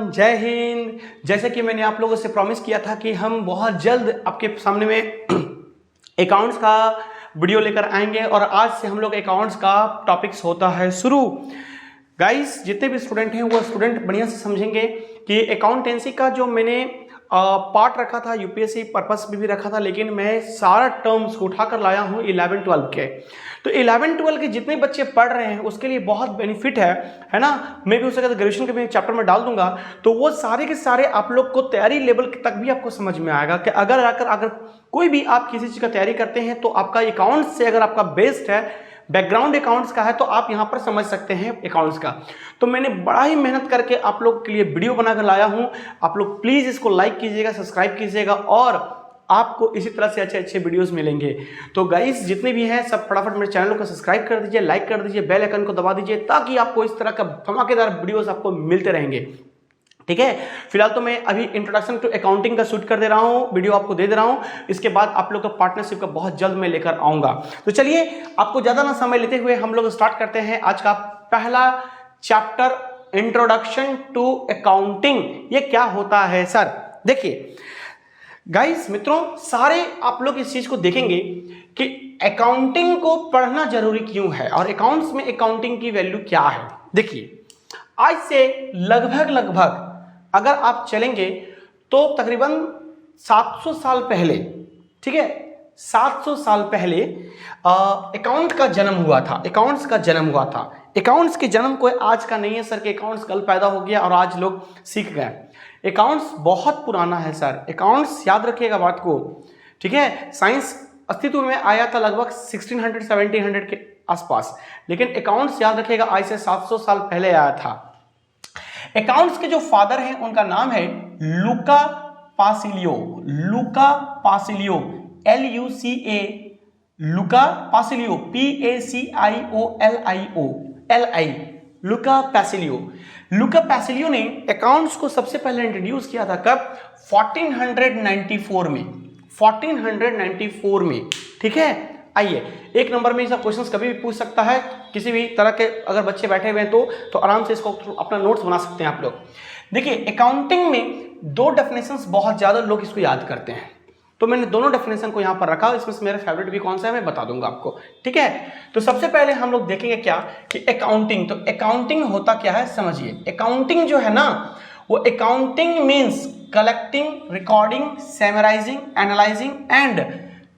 Everyone, जय हिंद। जैसे कि मैंने आप लोगों से प्रॉमिस किया था कि हम बहुत जल्द आपके सामने में अकाउंट्स का वीडियो लेकर आएंगे और आज से हम लोग अकाउंट्स का टॉपिक्स होता है शुरू। गाइस, जितने भी स्टूडेंट हैं वो स्टूडेंट बढ़िया से समझेंगे कि अकाउंटेंसी का जो मैंने पार्ट रखा था यूपीएससी पर्पस में भी रखा था, लेकिन मैं सारा टर्म्स को उठाकर लाया हूँ 11-12 के। तो 11-12 के जितने बच्चे पढ़ रहे हैं उसके लिए बहुत बेनिफिट है ना। मैं भी हो सके तो ग्रेजुएशन के भी चैप्टर में डाल दूंगा, तो वो सारे के सारे आप लोग को तैयारी लेवल तक भी आपको समझ में आएगा कि अगर कोई भी आप किसी चीज का तैयारी करते हैं तो आपका अकाउंट से अगर आपका बेस्ड है, बैकग्राउंड अकाउंट्स का है, तो आप यहां पर समझ सकते हैं अकाउंट्स का। तो मैंने बड़ा ही मेहनत करके आप लोग के लिए वीडियो बनाकर लाया हूं। आप लोग प्लीज इसको लाइक कीजिएगा, सब्सक्राइब कीजिएगा और आपको इसी तरह से अच्छे अच्छे वीडियोस मिलेंगे। तो गाइस, जितने भी हैं सब फटाफट मेरे चैनल को सब्सक्राइब कर दीजिए, लाइक कर दीजिए, बेल आइकन को दबा दीजिए ताकि आपको इस तरह का धमाकेदार वीडियोस आपको मिलते रहेंगे। ठीक है, फिलहाल तो मैं अभी इंट्रोडक्शन टू अकाउंटिंग का शूट कर दे रहा हूं, वीडियो आपको दे रहा हूं। इसके बाद आप लोग का पार्टनरशिप का बहुत जल्द मैं लेकर आऊंगा। तो चलिए, आपको ज्यादा ना समय लेते हुए हम लोग स्टार्ट करते हैं आज का पहला चैप्टर, इंट्रोडक्शन टू अकाउंटिंग। ये क्या होता है सर? देखिए गाइस, मित्रों, सारे आप लोग इस चीज को देखेंगे कि अकाउंटिंग को पढ़ना जरूरी क्यों है और अकाउंट्स में अकाउंटिंग की वैल्यू क्या है। देखिए, आज से लगभग अगर आप चलेंगे तो तकरीबन 700 साल पहले, ठीक है, 700 साल पहले अकाउंट का जन्म हुआ था, अकाउंट्स का जन्म हुआ था। अकाउंट्स के जन्म कोई आज का नहीं है सर कि अकाउंट्स कल पैदा हो गया और आज लोग सीख गए। अकाउंट्स बहुत पुराना है सर। अकाउंट्स याद रखिएगा बात को, ठीक है। साइंस अस्तित्व में आया था लगभग 1600-1700 के आसपास, लेकिन अकाउंट्स याद रखिएगा आज से 700 साल पहले आया था। अकाउंट्स के जो फादर हैं उनका नाम है लूका पासिलियो। लूका पासिलियो, LUCA, लूका पासिलियो, PACIOLIO, लूका पासिलियो। लूका पासिलियो ने अकाउंट्स को सबसे पहले इंट्रोड्यूस किया था कब? 1494 में, 1494 में, ठीक है। आइए, एक नंबर में सब क्वेश्चंस कभी भी पूछ सकता है, किसी भी तरह के अगर बच्चे बैठे हुए हैं तो आराम से इसको अपना नोट्स बना सकते हैं आप लोग। देखिए, अकाउंटिंग में दो डेफिनेशंस बहुत ज्यादा लोग इसको याद करते हैं, तो मैंने दोनों डेफिनेशन को यहां पर रखा। इसमें से मेरा फेवरेट भी कौन सा है मैं बता दूंगा आपको, ठीक है। तो सबसे पहले हम लोग देखेंगे क्या कि अकाउंटिंग। तो अकाउंटिंग होता क्या है समझिए। अकाउंटिंग जो है ना, वो accounting means collecting, recording, summarising, analysing and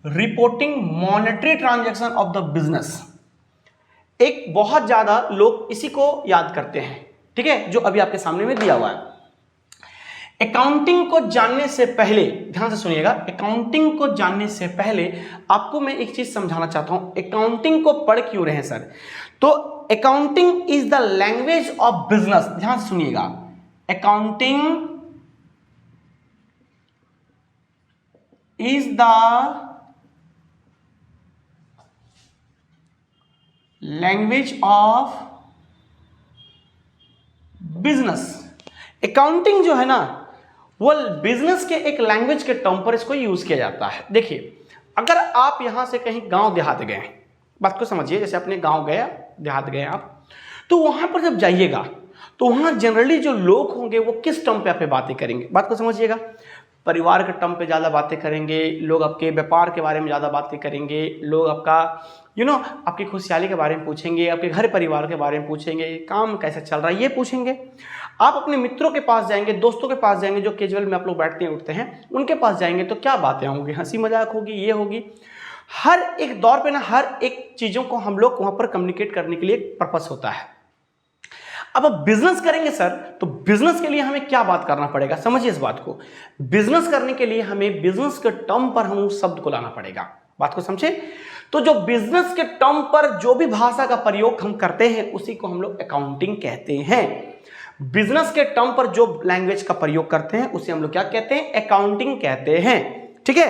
reporting monetary transaction of the business. एक बहुत ज्यादा लोग इसी को याद करते हैं, ठीक है, जो अभी आपके सामने में दिया हुआ है। अकाउंटिंग को जानने से पहले ध्यान से सुनिएगा, अकाउंटिंग को जानने से पहले आपको मैं एक चीज समझाना चाहता हूं। अकाउंटिंग को पढ़ क्यों रहे हैं सर? तो accounting is the language of business. ध्यान से सुनिएगा, accounting is the language of business. Accounting जो है ना, वो बिजनेस के एक लैंग्वेज के टर्म पर इसको यूज किया जाता है। देखिए, अगर आप यहां से कहीं गांव देहात गए, बात को समझिए, जैसे अपने गांव गए, देहात गए आप, तो वहां पर जब जाइएगा तो वहां जनरली जो लोग होंगे वो किस टर्म पे आप बातें करेंगे? बात को समझिएगा, परिवार के टर्म पे ज़्यादा बातें करेंगे लोग, आपके व्यापार के बारे में ज़्यादा बातें करेंगे लोग, आपका आपकी खुशहाली के बारे में पूछेंगे, आपके घर परिवार के बारे में पूछेंगे, काम कैसा चल रहा है ये पूछेंगे। आप अपने मित्रों के पास जाएंगे, दोस्तों के पास जाएंगे, जो कैजुअल में आप लोग बैठते हैं उठते हैं, उनके पास जाएंगे तो क्या बातें होंगी? हंसी मजाक होगी, ये होगी। हर एक दौर पे ना हर एक चीज़ों को हम लोग वहाँ पर कम्युनिकेट करने के लिए पर्पस होता है। अब बिजनेस करेंगे सर, तो बिजनेस के लिए हमें क्या बात करना पड़ेगा? समझिए इस बात को। बिजनेस करने के लिए हमें बिजनेस के टर्म पर हम उस शब्द को लाना पड़ेगा। बात को समझे? तो जो बिजनेस के टर्म पर जो भी भाषा का प्रयोग हम करते हैं उसी को हम लोग अकाउंटिंग कहते हैं। बिजनेस के टर्म पर जो लैंग्वेज का प्रयोग करते हैं उसे हम लोग क्या कहते हैं? अकाउंटिंग कहते हैं, ठीक है।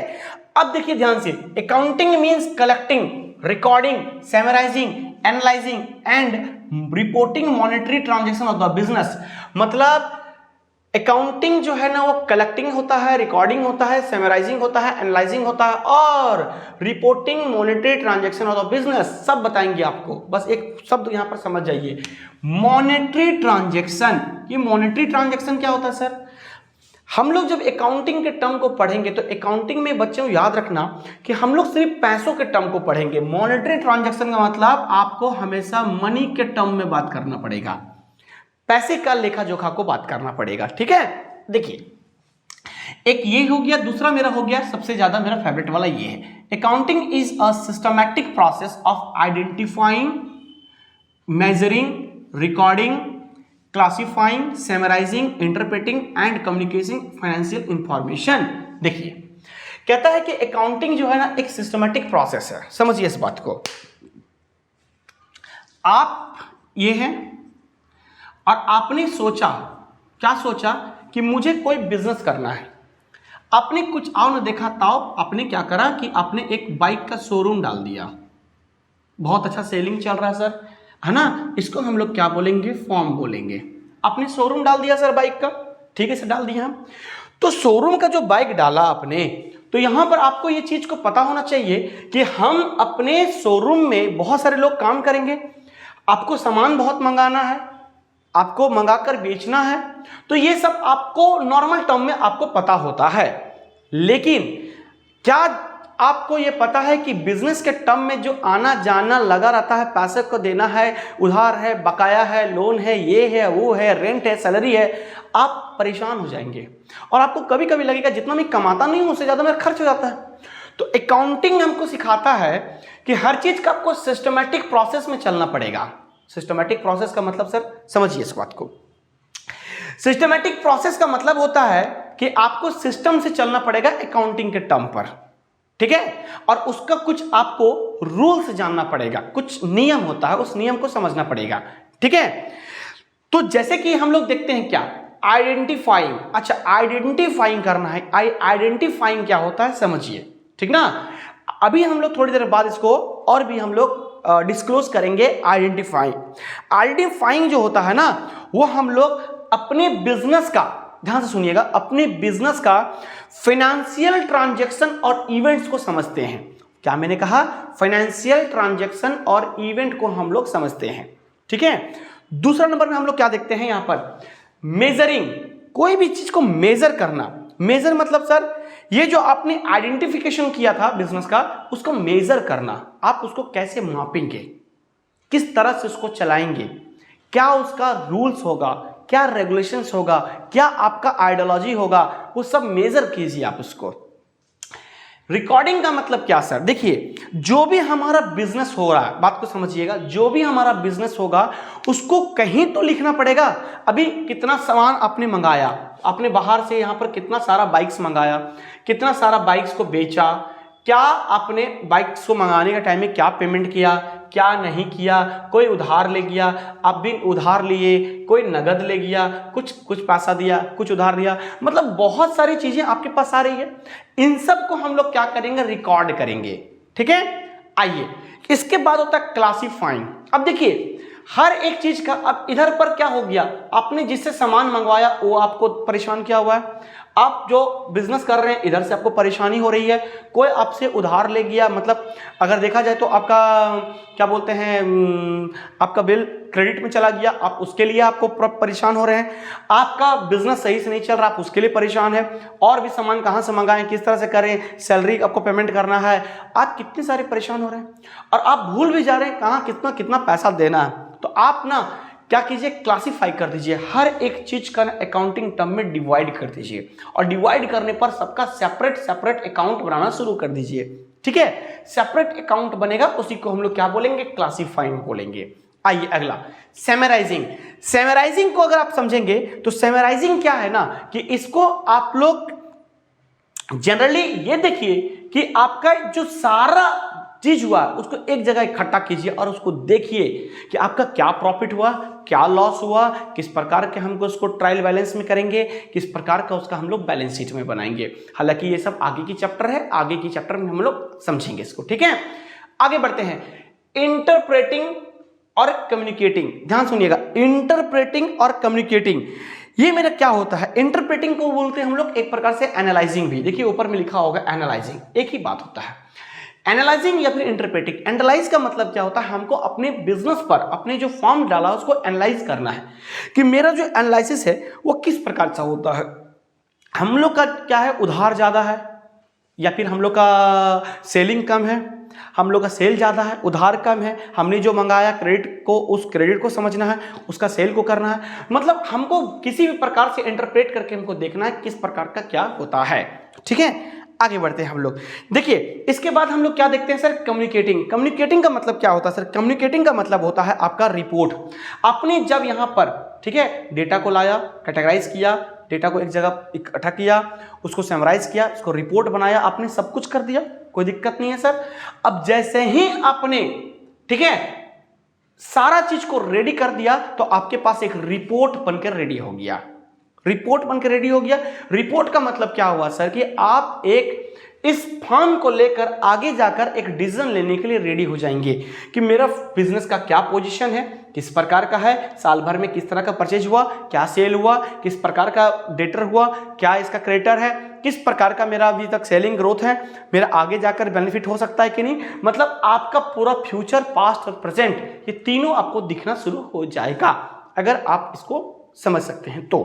अब देखिए ध्यान से, accounting means collecting, recording, summarising, analysing and reporting monetary transaction of the business. मतलब अकाउंटिंग जो है ना वो कलेक्टिंग होता है, रिकॉर्डिंग होता है, समराइजिंग होता है, एनालाइजिंग होता है और reporting monetary transaction of the business, सब बताएंगे आपको। बस एक शब्द यहां पर समझ जाइए, मॉनेटरी ट्रांजैक्शन। ये मॉनेटरी ट्रांजैक्शन क्या होता है सर? हम लोग जब अकाउंटिंग के टर्म को पढ़ेंगे तो अकाउंटिंग में बच्चों याद रखना कि हम लोग सिर्फ पैसों के टर्म को पढ़ेंगे। मॉनेटरी ट्रांजैक्शन का मतलब आपको हमेशा मनी के टर्म में बात करना पड़ेगा, पैसे का लेखा जोखा को बात करना पड़ेगा, ठीक है। देखिए, एक ये हो गया, दूसरा मेरा हो गया सबसे ज्यादा मेरा फेवरेट वाला ये है, accounting is a systematic process of identifying, measuring, recording, classifying, summarising, interpreting and communicating financial information. देखिए, कहता है कि अकाउंटिंग जो है ना एक सिस्टमैटिक प्रोसेस है। समझिए इस बात को, आप ये हैं और आपने सोचा, क्या सोचा कि मुझे कोई बिजनेस करना है। आपने कुछ आओ न देखा ताओ, आपने क्या करा कि आपने एक बाइक का शोरूम डाल दिया, बहुत अच्छा सेलिंग चल रहा है सर, है ना, इसको हम लोग क्या बोलेंगे, फॉर्म बोलेंगे। आपने शोरूम डाल दिया सर बाइक का, ठीक है सर, डाल दिया हम। तो शोरूम का जो बाइक डाला आपने, तो यहां पर आपको ये चीज को पता होना चाहिए कि हम अपने शोरूम में बहुत सारे लोग काम करेंगे, आपको सामान बहुत मंगाना है, आपको मंगाकर बेचना है, तो ये सब आपको नॉर्मल टर्म में आपको पता होता है। लेकिन क्या आपको ये पता है कि बिजनेस के टर्म में जो आना जाना लगा रहता है, पैसे को देना है, उधार है, बकाया है, लोन है, ये है, वो है, रेंट है, सैलरी है, आप परेशान हो जाएंगे और आपको कभी कभी लगेगा जितना मैं कमाता नहीं हूं उससे ज्यादा मेरा खर्च हो जाता है। तो अकाउंटिंग हमको सिखाता है कि हर चीज का आपको सिस्टमैटिक प्रोसेस में चलना पड़ेगा। सिस्टमैटिक प्रोसेस का मतलब सर समझिए इस बात को, सिस्टमैटिक प्रोसेस का मतलब होता है कि आपको सिस्टम से चलना पड़ेगा अकाउंटिंग के टर्म पर, ठीक है, और उसका कुछ आपको रूल्स जानना पड़ेगा, कुछ नियम होता है, उस नियम को समझना पड़ेगा, ठीक है। तो जैसे कि हम लोग देखते हैं क्या, आइडेंटिफाइंग, अच्छा आइडेंटिफाइंग करना है, आइडेंटिफाइंग क्या होता है समझिए, ठीक ना। अभी हम लोग थोड़ी देर बाद इसको और भी हम लोग डिस्क्लोज करेंगे। आइडेंटिफाइंग जो होता है ना, वो हम लोग अपने बिजनेस का, ध्यान से सुनिएगा, अपने बिजनेस का फाइनेंशियल ट्रांजैक्शन और इवेंट्स को समझते हैं। क्या मैंने कहा, फाइनेंशियल ट्रांजैक्शन और इवेंट को हम लोग समझते हैं, ठीक है। दूसरा नंबर में हम लोग क्या देखते हैं यहां पर, मेजरिंग, कोई भी चीज को मेजर करना। मेजर मतलब सर ये जो आपने आइडेंटिफिकेशन किया था बिजनेस का, उसको मेजर करना, आप उसको कैसे मापेंगे, किस तरह से उसको चलाएंगे, क्या उसका रूल्स होगा, क्या रेगुलेशंस होगा, क्या आपका आइडियोलॉजी होगा, वो सब मेजर कीजिए आप उसको। रिकॉर्डिंग का मतलब क्या सर, देखिए जो भी हमारा बिजनेस हो रहा है, बात को समझिएगा, जो भी हमारा बिजनेस होगा उसको कहीं तो लिखना पड़ेगा। अभी कितना सामान आपने मंगाया, आपने बाहर से यहां पर कितना सारा बाइक्स मंगाया, कितना सारा बाइक्स को बेचा, क्या आपने बाइक्स को मंगाने के टाइम में क्या पेमेंट किया, क्या नहीं किया, कोई उधार ले गया, आप भी उधार लिए, कोई नगद ले गया, कुछ पैसा दिया, कुछ उधार दिया, मतलब बहुत सारी चीजें आपके पास आ रही है। इन सब को हम लोग क्या करेंगे, रिकॉर्ड करेंगे, ठीक है। आइए, इसके बाद होता है क्लासिफाइंग। अब देखिए हर एक चीज का, अब इधर पर क्या हो गया, आपने जिससे सामान मंगवाया वो आपको परेशान किया हुआ है, आप जो बिजनेस कर रहे हैं इधर से आपको परेशानी हो रही है, कोई आपसे उधार ले गया, मतलब अगर देखा जाए तो आपका क्या बोलते हैं, आपका बिल क्रेडिट में चला गया, आप उसके लिए आपको परेशान हो रहे हैं, आपका बिजनेस सही से नहीं चल रहा, आप उसके लिए परेशान है, और भी सामान कहाँ से मंगाएं, किस तरह से करें, सैलरी आपको पेमेंट करना है, आप कितने सारे परेशान हो रहे हैं और आप भूल भी जा रहे हैं कहाँ कितना कितना पैसा देना है। तो आप ना क्या कीजिए, क्लासिफाई कर दीजिए, हर एक चीज का अकाउंटिंग टर्म में डिवाइड कर दीजिए, और डिवाइड करने पर सबका सेपरेट सेपरेट अकाउंट बनाना शुरू कर दीजिए, ठीक है। सेपरेट अकाउंट बनेगा, उसी को हम लोग क्या बोलेंगे, क्लासिफाइंग बोलेंगे। आइए अगला, समराइजिंग। समराइजिंग को अगर आप समझेंगे तो समराइजिंग क्या है ना, कि इसको आप लोग जनरली ये देखिए कि आपका जो सारा चीज हुआ उसको एक जगह इकट्ठा कीजिए और उसको देखिए कि आपका क्या प्रॉफिट हुआ, क्या लॉस हुआ, किस प्रकार के हमको उसको ट्रायल बैलेंस में करेंगे, किस प्रकार का उसका हम लोग बैलेंस शीट में बनाएंगे। हालांकि ये सब आगे की चैप्टर है, आगे की चैप्टर में हम लोग समझेंगे इसको, ठीक है। आगे बढ़ते हैं, इंटरप्रेटिंग और कम्युनिकेटिंग। ध्यान सुनिएगा, इंटरप्रेटिंग और कम्युनिकेटिंग, ये मेरा क्या होता है, इंटरप्रेटिंग को बोलते हैं हम लोग एक प्रकार से एनालाइजिंग भी। देखिए ऊपर में लिखा होगा एनालाइजिंग, एक ही बात होता है एनालाइजिंग या फिर इंटरप्रेटिंग। एनालाइज का मतलब क्या होता है, हमको अपने बिजनेस पर अपने जो फॉर्म डाला उसको एनालाइज करना है कि मेरा जो एनालिसिस है वो किस प्रकार से होता है। हम लोग का क्या है, उधार ज्यादा है या फिर हम लोग का सेलिंग कम है, हम लोग का सेल ज़्यादा है उधार कम है, हमने जो मंगाया क्रेडिट को, उस क्रेडिट को समझना है, उसका सेल को करना है। मतलब हमको किसी भी प्रकार से इंटरप्रेट करके हमको देखना है किस प्रकार का क्या होता है। ठीक है, आगे बढ़ते हैं हम लोग। देखिए इसके बाद हम लोग क्या देखते हैं सर, कम्युनिकेटिंग। कम्युनिकेटिंग का मतलब क्या होता है सर, कम्युनिकेटिंग का मतलब होता है आपका रिपोर्ट। आपने जब यहाँ पर ठीक है डेटा को लाया, कैटेगराइज किया, डेटा को एक जगह इकट्ठा किया, उसको समराइज किया, उसको रिपोर्ट बनाया, आपने सब कुछ कर दिया, कोई दिक्कत नहीं है सर। अब जैसे ही आपने ठीक है सारा चीज को रेडी कर दिया तो आपके पास एक रिपोर्ट बनकर रेडी हो गया। रिपोर्ट बनकर रेडी हो गया। रिपोर्ट का मतलब क्या हुआ सर कि आप एक इस फर्म को लेकर आगे जाकर एक डिसीजन लेने के लिए रेडी हो जाएंगे कि मेरा बिजनेस का क्या पोजीशन है, किस प्रकार का है, साल भर में किस तरह का परचेज हुआ, क्या सेल हुआ, किस प्रकार का डेटर हुआ, क्या इसका क्रेडिटर है, किस प्रकार का मेरा अभी तक सेलिंग ग्रोथ है, मेरा आगे जाकर बेनिफिट हो सकता है कि नहीं। मतलब आपका पूरा फ्यूचर, पास्ट और प्रेजेंट ये तीनों आपको दिखना शुरू हो जाएगा अगर आप इसको समझ सकते हैं तो।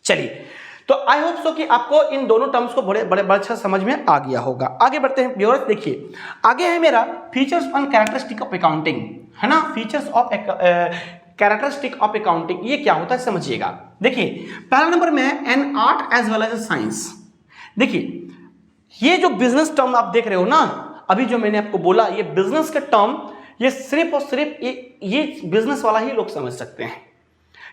चलिए, तो आई होप सो कि आपको इन दोनों टर्म्स को बड़े अच्छा समझ में आ गया होगा। आगे बढ़ते हैं व्यूअर्स। देखिए आगे है मेरा features on characteristic of accounting, है ना। Features of characteristic of accounting ये क्या होता है समझिएगा। देखिए पहला नंबर में है an art as well as a science. देखिए ये जो बिजनेस टर्म आप देख रहे हो ना, अभी जो मैंने आपको बोला ये बिजनेस का टर्म, ये सिर्फ और सिर्फ ये बिजनेस वाला ही लोग समझ सकते हैं,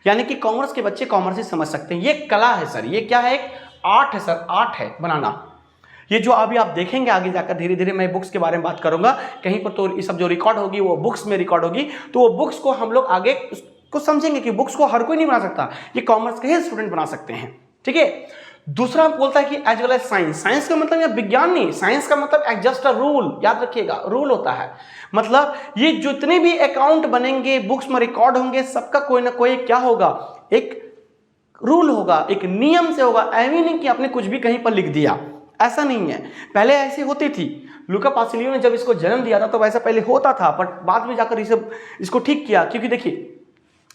यानी कि कॉमर्स के बच्चे कॉमर्स ही समझ सकते हैं। ये कला है सर, ये क्या है, एक आर्ट है सर, आर्ट है बनाना। ये जो अभी आप देखेंगे आगे जाकर धीरे धीरे मैं बुक्स के बारे में बात करूंगा, कहीं पर तो ये सब जो रिकॉर्ड होगी वो बुक्स में रिकॉर्ड होगी, तो वो बुक्स को हम लोग आगे को समझेंगे कि बुक्स को हर कोई नहीं बना सकता, ये कॉमर्स के ही स्टूडेंट बना सकते हैं। ठीक है, दूसरा बोलता है कि as well as science. Science का मतलब यह विज्ञान नहीं, साइंस का मतलब एक जस्ट अ रूल, याद रखिएगा रूल होता है। मतलब ये जितने भी अकाउंट बनेंगे, बुक्स में रिकॉर्ड होंगे, सबका कोई ना कोई क्या होगा, एक रूल होगा, एक नियम से होगा। ऐसे नहीं कि आपने कुछ भी कहीं पर लिख दिया, ऐसा नहीं है। पहले ऐसी होती थी, लूका पासिलियो ने जब इसको जन्म दिया था तो वैसा पहले होता था, बट बाद में जाकर इसको ठीक किया। क्योंकि देखिए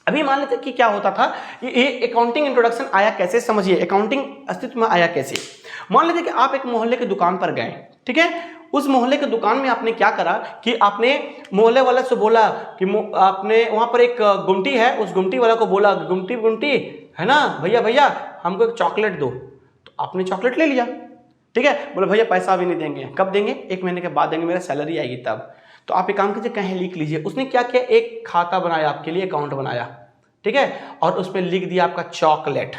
अभी मान लेते कि क्या होता था, ये अकाउंटिंग इंट्रोडक्शन आया कैसे, समझिए अकाउंटिंग अस्तित्व में आया कैसे। मान लीजिए कि आप एक मोहल्ले की दुकान पर गए, ठीक है, उस मोहल्ले की दुकान में आपने क्या करा कि आपने मोहल्ले वाले से बोला कि आपने वहां पर एक गुमटी है, उस गुमटी वाला को बोला, गुमटी गुमटी है ना भैया, भैया हमको एक चॉकलेट दो। तो आपने चॉकलेट ले लिया, ठीक है, बोले भैया पैसा अभी नहीं देंगे, कब देंगे, 1 महीने के बाद देंगे, मेरा सैलरी आएगी तब। तो आप एक काम कीजिए, कहीं लिख लीजिए। उसने क्या किया, एक खाता बनाया आपके लिए, अकाउंट बनाया, ठीक है, और उसमें लिख दिया आपका चॉकलेट।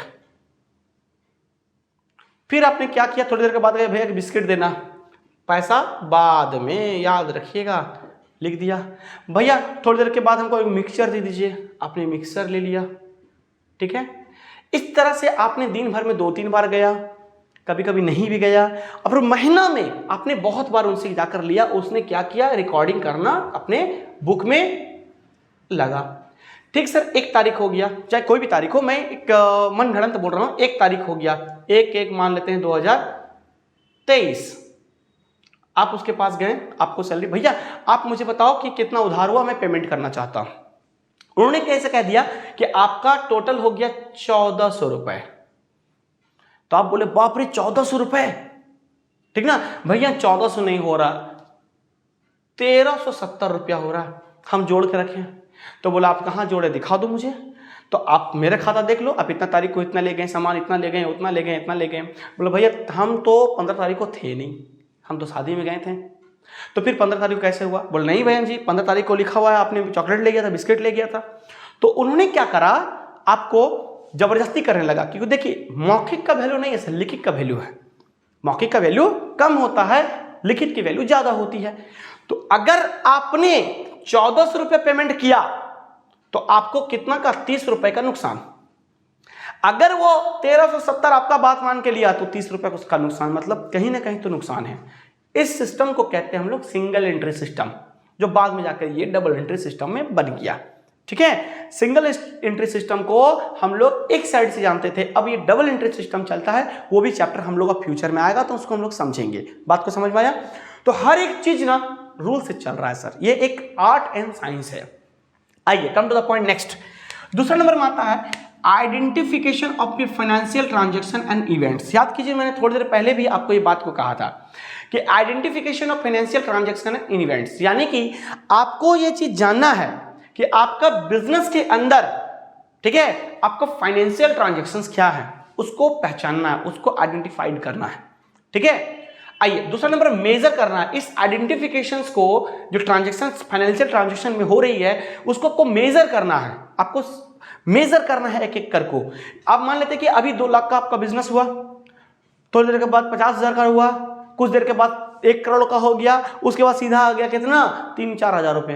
फिर आपने क्या किया, थोड़ी देर के बाद भैया बिस्किट देना, पैसा बाद में, याद रखिएगा, लिख दिया। भैया थोड़ी देर के बाद हमको एक मिक्सचर दे दीजिए, आपने मिक्सचर ले लिया, ठीक है। इस तरह से आपने दिन भर में 2-3 बार गया, कभी कभी नहीं भी गया, और फिर महीना में आपने बहुत बार उनसे जाकर लिया। उसने क्या किया, रिकॉर्डिंग करना अपने बुक में लगा। ठीक सर, 1 तारीख हो गया, चाहे कोई भी तारीख हो, मैं एक मन घड़ंत बोल रहा हूं, 1 तारीख हो गया, 1/1 मान लेते हैं 2023। आप उसके पास गए, आपको सैलरी, भैया आप मुझे बताओ कि कितना उधार हुआ, मैं पेमेंट करना चाहता हूं। उन्होंने कैसे कह दिया कि आपका टोटल हो गया 1400 रुपए। तो आप बोले बाप रे 1400 रुपए, ठीक ना भैया, 1400 नहीं हो रहा, 1370 रुपया हो रहा, हम जोड़ के रखें। तो बोला आप कहाँ जोड़े, दिखा दो मुझे। तो आप मेरा खाता देख लो, आप इतना तारीख को इतना ले गए, सामान इतना ले गए, उतना ले गए, इतना ले गए। बोले भैया हम तो 15 तारीख को थे नहीं, हम तो शादी में गए थे। तो फिर 15 तारीख को कैसे हुआ, बोले नहीं बहन जी 15 तारीख को लिखा हुआ है, आपने चॉकलेट ले गया था, बिस्किट ले गया था। तो उन्होंने क्या करा, आपको जबरदस्ती करने लगा। क्योंकि देखिए मौखिक का वैल्यू नहीं है, लिखित का वैल्यू है। मौखिक का वैल्यू कम होता है, लिखित की वैल्यू ज्यादा होती है। तो अगर आपने 1400 रुपये पेमेंट किया तो आपको कितना का, 30 रुपए का नुकसान। अगर वो 1370 आपका बात मान के लिया तो 30 रुपए उसका नुकसान, मतलब कहीं ना कहीं तो नुकसान है। इस सिस्टम को कहते हैं हम लोग सिंगल एंट्री सिस्टम, जो बाद में जाकर ये डबल एंट्री सिस्टम में बन गया। ठीक है। सिंगल एंट्री सिस्टम को हम लोग एक साइड से जानते थे, अब ये डबल एंट्री सिस्टम चलता है, वो भी चैप्टर हम लोग का फ्यूचर में आएगा तो उसको हम लोग समझेंगे। बात को समझ में आया? तो हर एक चीज ना रूल से चल रहा है सर, ये एक आर्ट एंड साइंस है। आइए come to the point. Next दूसरा नंबर में आता है identification of a financial transaction and events. याद कीजिए मैंने थोड़ी देर पहले भी आपको ये बात को कहा था कि identification of financial transaction and events, यानी कि आपको ये चीज जानना है कि आपका बिजनेस के अंदर, ठीक है, आपका फाइनेंशियल ट्रांजैक्शंस क्या है, उसको पहचानना है, उसको आइडेंटिफाइड करना है, ठीक है। आइए दूसरा नंबर मेजर करना है। इस आइडेंटिफिकेशंस को जो ट्रांजैक्शन फाइनेंशियल ट्रांजैक्शन में हो रही है उसको आपको मेजर करना है, आपको मेजर करना है एक एक कर को। आप मान लेते हैं कि अभी 2 लाख का आपका बिजनेस हुआ, थोड़ी देर के बाद 50,000 का हुआ, कुछ देर के बाद 1 करोड़ का हो गया, उसके बाद सीधा आ गया कितना 3-4 हजार रुपए।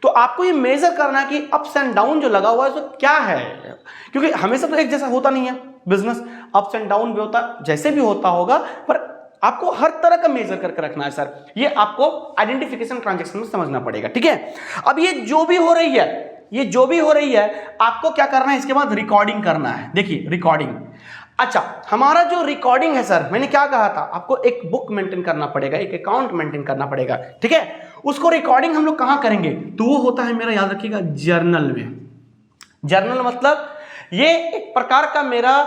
तो आपको ये मेजर करना है कि अप्स एंड डाउन जो लगा हुआ है उसको क्या है, क्योंकि हमेशा तो एक जैसा होता नहीं है बिजनेस, अप्स एंड डाउन भी होता है, जैसे भी होता होगा, पर आपको हर तरह का मेजर करके रखना है सर। ये आपको आइडेंटिफिकेशन ट्रांजैक्शन में समझना पड़ेगा, ठीक है। अब ये जो भी हो रही है, आपको क्या करना है, इसके बाद रिकॉर्डिंग करना है। देखिए रिकॉर्डिंग, अच्छा हमारा जो रिकॉर्डिंग है सर, मैंने क्या कहा था आपको, एक बुक मेंटेन करना पड़ेगा, एक अकाउंट मेंटेन करना पड़ेगा, ठीक है। उसको रिकॉर्डिंग हम लोग कहां करेंगे, तो वो होता है मेरा, याद रखिएगा, जर्नल में। जर्नल मतलब ये एक प्रकार का मेरा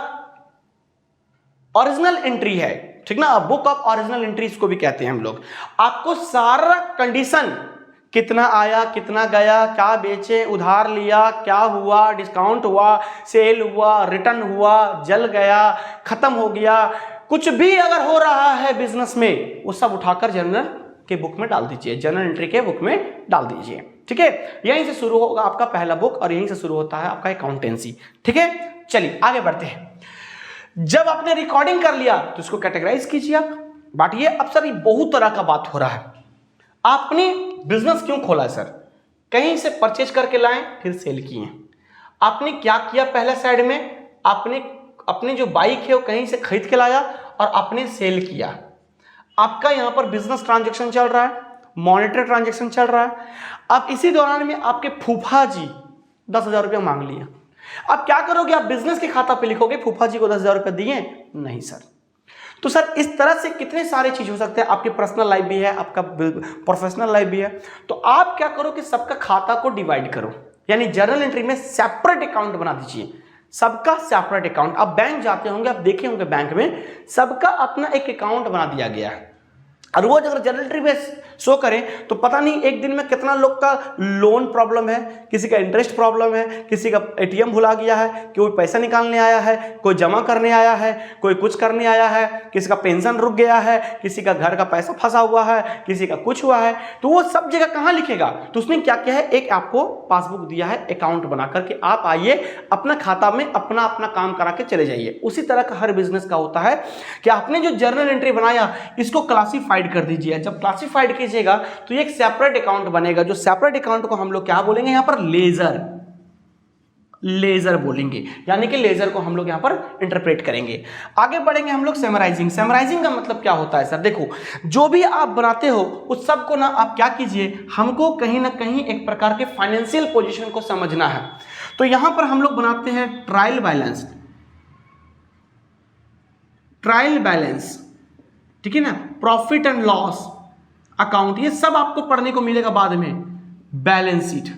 ओरिजिनल एंट्री है, ठीक ना, बुक ऑफ ओरिजिनल एंट्री इसको भी कहते हैं हम लोग। आपको सारा कंडीशन, कितना आया, कितना गया, क्या बेचे, उधार लिया, क्या हुआ, डिस्काउंट हुआ, सेल हुआ, रिटर्न हुआ, जल गया, खत्म हो गया, कुछ भी अगर हो रहा है बिजनेस में, वो सब उठाकर जर्नल के बुक में डाल दीजिए, जर्नल एंट्री के बुक में डाल दीजिए, ठीक है। यहीं से शुरू होगा आपका पहला बुक और यहीं से शुरू होता है आपका अकाउंटेंसी, ठीक है। चलिए आगे बढ़ते हैं। जब आपने रिकॉर्डिंग कर लिया तो इसको कैटेगराइज कीजिए आप, बांटिए। अब सर ये बहुत तरह का बात हो रहा है, आपने बिजनेस क्यों खोला सर, कहीं से परचेज करके लाए फिर सेल किए, आपने क्या किया, पहले साइड में आपने अपनी जो बाइक है वो कहीं से खरीद के लाया और आपने सेल किया, आपका यहां पर बिजनेस ट्रांजैक्शन चल रहा है, मॉनेटरी ट्रांजैक्शन चल रहा है। अब इसी दौरान में आपके फूफा जी 10,000 रुपया मांग लिया, अब क्या करोगे, आप बिजनेस के खाता पे लिखोगे फूफा जी को 10,000 रुपया दिए, नहीं सर। तो सर इस तरह से कितने सारे चीज हो सकते हैं, आपकी पर्सनल लाइफ भी है, आपका प्रोफेशनल लाइफ भी है। तो आप क्या करो कि सबका खाता को डिवाइड करो, यानी जर्नल एंट्री में सेपरेट अकाउंट बना दीजिए, सबका सेपरेट अकाउंट। आप बैंक जाते होंगे, आप देखे होंगे बैंक में सबका अपना एक अकाउंट बना दिया गया है, और रोज अगर जर्नल एंट्री में शो करें तो पता नहीं एक दिन में कितना लोग का लोन प्रॉब्लम है, किसी का इंटरेस्ट प्रॉब्लम है, किसी का एटीएम भुला गया है, कोई पैसा निकालने आया है, कोई जमा करने आया है, कोई कुछ करने आया है, किसी का पेंशन रुक गया है, किसी का घर का पैसा फंसा हुआ है, किसी का कुछ हुआ है। तो वो सब जगह कहाँ लिखेगा, तो उसने क्या किया है, एक आपको पासबुक दिया है अकाउंट बना करके, आप आइए अपना खाता में अपना अपना काम करा के चले जाइए। उसी तरह का हर बिजनेस का होता है कि आपने जो जर्नल एंट्री बनाया इसको क्लासिफाइड कर दीजिए। जब क्लासिफाइड कीजिएगा तो एक सेपरेट अकाउंट बनेगा, जो सेपरेट अकाउंट को हम लोग क्या बोलेंगे, यहां पर लेजर बोलेंगे, यानी कि लेजर को हम लोग यहां पर इंटरप्रेट करेंगे। आगे बढ़ेंगे हम लोग समराइजिंग। समराइजिंग का मतलब क्या होता है सर, देखो जो भी आप बनाते हो उस सब को ना आप क्या कीजिए, हमको कहीं ना कहीं एक प्रकार के फाइनेंशियल पोजीशन को समझना है। तो यहां पर हम लोग बनाते हैं ट्रायल बैलेंस, ठीक है ना, प्रॉफिट एंड लॉस अकाउंट, ये सब आपको पढ़ने को मिलेगा बाद में, बैलेंस शीट।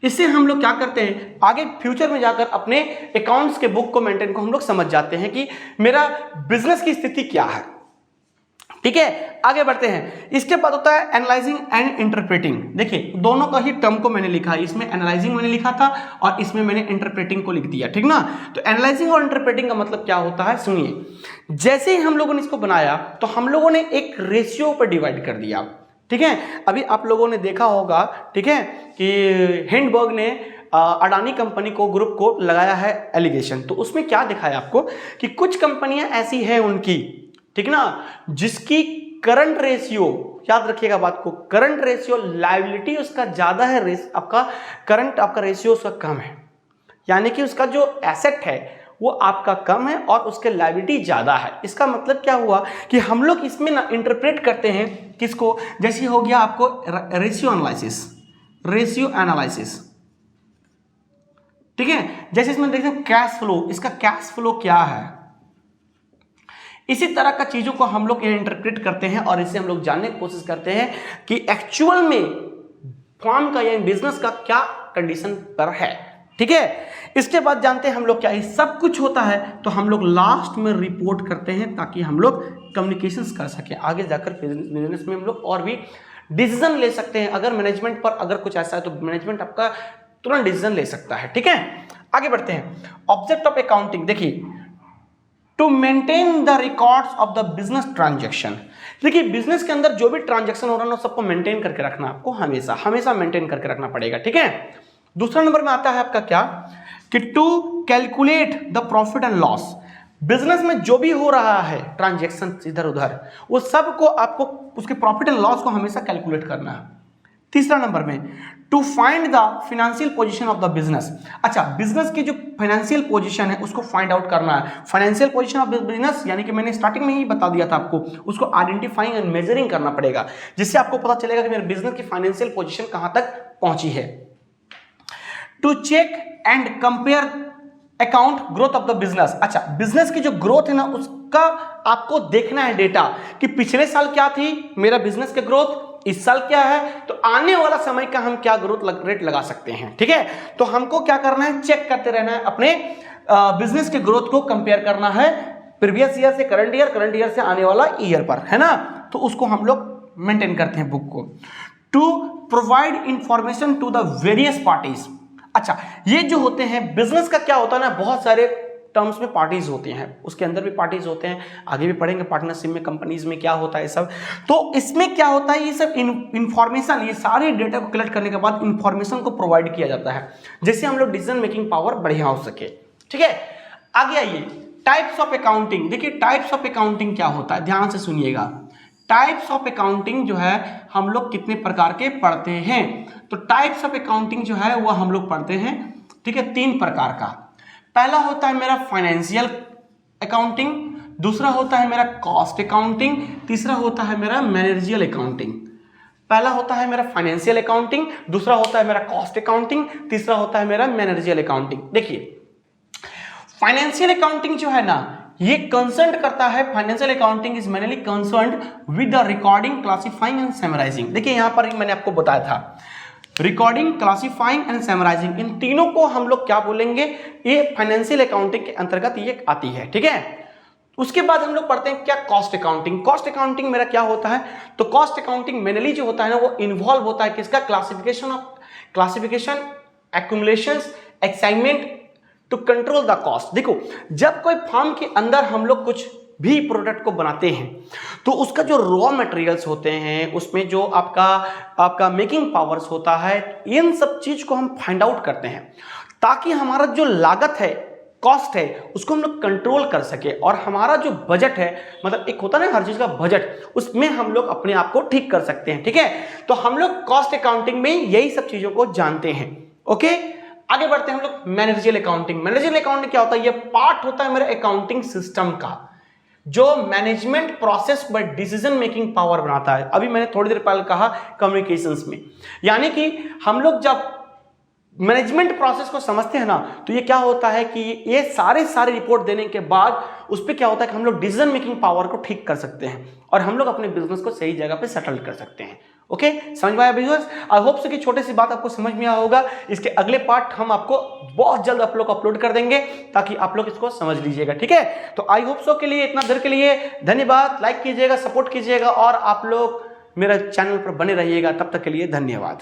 इससे हम लोग क्या करते हैं, आगे फ्यूचर में जाकर अपने अकाउंट्स के बुक को मेंटेन को हम लोग समझ जाते हैं कि मेरा बिजनेस की स्थिति क्या है, ठीक है। आगे बढ़ते हैं। इसके बाद होता है एनालाइजिंग एंड इंटरप्रेटिंग। देखिए दोनों का ही टर्म को मैंने लिखा है, इसमें एनालाइजिंग मैंने लिखा था और इसमें मैंने इंटरप्रेटिंग को लिख दिया, ठीक ना। तो एनालाइजिंग और इंटरप्रेटिंग का मतलब क्या होता है, सुनिए। जैसे ही हम लोगों ने इसको बनाया तो हम लोगों ने एक रेशियो पर डिवाइड कर दिया, ठीक है। अभी आप लोगों ने देखा होगा, ठीक है, कि हिंडबर्ग ने अडानी कंपनी को, ग्रुप को लगाया है एलिगेशन। तो उसमें क्या दिखाया आपको कि कुछ कंपनियां ऐसी हैं उनकी, ठीक ना, जिसकी करंट रेशियो, याद रखिएगा बात को, करंट रेशियो लायबिलिटी उसका ज्यादा है, आपका करंट आपका रेशियो उसका कम है, यानी कि उसका जो एसेट है वो आपका कम है और उसके लायबिलिटी ज्यादा है। इसका मतलब क्या हुआ कि हम लोग इसमें ना इंटरप्रेट करते हैं किसको, जैसे हो गया आपको रेशियो एनालिसिस, रेशियो एनालिसिस, ठीक है। जैसे इसमें देखते हैं कैश फ्लो, इसका कैश फ्लो क्या है, इसी तरह का चीजों को हम लोग इंटरप्रेट करते हैं और इसे हम लोग जानने की कोशिश करते हैं कि एक्चुअल में फर्म का या बिजनेस का क्या कंडीशन पर है, ठीक है। इसके बाद जानते हैं हम लोग क्या ये सब कुछ होता है तो हम लोग लास्ट में रिपोर्ट करते हैं ताकि हम लोग कम्युनिकेशंस कर सकें, आगे जाकर बिजनेस में हम लोग और भी डिसीजन ले सकते हैं। अगर मैनेजमेंट पर अगर कुछ ऐसा है तो मैनेजमेंट आपका तुरंत डिसीजन ले सकता है, ठीक है। आगे बढ़ते हैं। ऑब्जेक्ट ऑफ अकाउंटिंग, देखिए to maintain the records of the business transaction. देखिए बिजनेस के अंदर जो भी ट्रांजैक्शन हो रहा है ना सबको मेंटेन करके रखना, आपको हमेशा हमेशा मेंटेन करके रखना पड़ेगा, ठीक है। दूसरा नंबर में आता है आपका क्या कि to calculate the profit and loss. Business में जो भी हो रहा है ट्रांजैक्शन इधर उधर वो सब को आपको उसके प्रॉफिट एंड लॉस को हमेशा कैलकुलेट करना है। तीसरा नंबर में to find the financial position of the business. अच्छा, बिजनेस की जो फाइनेंशियल पोजीशन है उसको फाइंड आउट करना है। फाइनेंशियल पोजीशन ऑफ बिजनेस यानी कि मैंने स्टार्टिंग में ही बता दिया था आपको, उसको आइडेंटिफाइंग एंड मेजरिंग करना पड़ेगा जिससे आपको पता चलेगा कि मेरे बिजनेस की फाइनेंशियल पोजीशन कहां तक पहुंची है। To check and compare account growth of the business. अच्छा, बिजनेस की जो ग्रोथ है ना उसका आपको देखना है डेटा कि पिछले साल क्या थी मेरा बिजनेस के ग्रोथ, इस साल क्या है, तो आने वाला समय का हम क्या ग्रोथ रेट लगा सकते हैं, ठीक है। तो हमको क्या करना है, चेक करते रहना है, अपने बिजनेस के ग्रोथ को कंपेयर करना है प्रीवियस ईयर से करंट ईयर, करंट ईयर से आने वाला ईयर पर, है ना। तो उसको हम लोग मेंटेन करते हैं बुक को। To provide information to the various parties. अच्छा, ये जो होते हैं बिजनेस का क्या होता है ना, बहुत सारे टर्म्स में पार्टीज होते हैं, उसके अंदर भी पार्टीज होते हैं, आगे भी पढ़ेंगे पार्टनरशिप में कंपनीज में क्या होता है सब। तो इसमें क्या होता है, ये सब इंफॉर्मेशन, ये सारे डेटा को कलेक्ट करने के बाद इंफॉर्मेशन को प्रोवाइड किया जाता है जिससे हम लोग डिसीजन मेकिंग पावर बढ़िया हो सके, ठीक है। आगे आइए, टाइप्स ऑफ अकाउंटिंग। देखिए टाइप्स ऑफ अकाउंटिंग क्या होता है, ध्यान से सुनिएगा। टाइप्स ऑफ अकाउंटिंग जो है हम लोग कितने प्रकार के पढ़ते हैं, तो टाइप्स ऑफ अकाउंटिंग जो है वो हम लोग पढ़ते हैं, ठीक है, 3 प्रकार का। पहला होता है मेरा फाइनेंशियल अकाउंटिंग, दूसरा होता है मेरा कॉस्ट अकाउंटिंग, तीसरा होता है मेरा मैनेजरियल अकाउंटिंग। पहला होता है मेरा फाइनेंशियल अकाउंटिंग, दूसरा होता है मेरा कॉस्ट अकाउंटिंग, तीसरा होता है मेरा मैनेजरियल अकाउंटिंग। देखिए फाइनेंशियल अकाउंटिंग जो है ना ये कंसर्न करता है, financial accounting is mainly concerned with the recording, classifying and summarising. देखिए यहां पर मैंने आपको बताया था रिकॉर्डिंग, क्लासिफाइंग एंड समराइजिंग, इन तीनों को हम लोग क्या बोलेंगे, ये फाइनेंशियल अकाउंटिंग के अंतर्गत ये आती है, ठीक है। उसके बाद हम लोग पढ़ते हैं क्या, कॉस्ट अकाउंटिंग। कॉस्ट अकाउंटिंग मेरा क्या होता है, तो कॉस्ट अकाउंटिंग मेनली जो होता है ना वो इन्वॉल्व होता है किसका, classification, accumulations, assignment to control the cost. देखो जब कोई फर्म के अंदर हम लोग कुछ भी प्रोडक्ट को बनाते हैं तो उसका जो रॉ मटेरियल्स होते हैं उसमें जो आपका मेकिंग पावर्स होता है, इन सब चीज को हम फाइंड आउट करते हैं ताकि हमारा जो लागत है, कॉस्ट है, उसको हम लोग कंट्रोल कर सके और हमारा जो बजट है, मतलब एक होता है ना हर चीज का बजट, उसमें हम लोग अपने आप को ठीक कर सकते हैं, ठीक है। तो हम लोग कॉस्ट अकाउंटिंग में यही सब चीजों को जानते हैं, ओके। आगे बढ़ते हैं हम लोग मैनेजरियल अकाउंटिंग। मैनेजरियल अकाउंटिंग क्या होता है, ये पार्ट होता है मेरे अकाउंटिंग सिस्टम का जो मैनेजमेंट प्रोसेस पर डिसीजन मेकिंग पावर बनाता है। अभी मैंने थोड़ी देर पहले कहा कम्युनिकेशंस में, यानी कि हम लोग जब मैनेजमेंट प्रोसेस को समझते हैं ना तो ये क्या होता है कि ये सारे रिपोर्ट देने के बाद उस पर क्या होता है कि हम लोग डिसीजन मेकिंग पावर को ठीक कर सकते हैं और हम लोग अपने बिजनेस को सही जगह पे सेटल कर सकते हैं। ओके, समझ में आया व्यूअर्स? आई होप सो कि छोटी सी बात आपको समझ में आया होगा। इसके अगले पार्ट हम आपको बहुत जल्द आप लोग अपलोड कर देंगे ताकि आप लोग इसको समझ लीजिएगा, ठीक है। तो आई होप सो के लिए, इतना देर के लिए धन्यवाद। लाइक कीजिएगा, सपोर्ट कीजिएगा और आप लोग मेरा चैनल पर बने रहिएगा। तब तक के लिए धन्यवाद।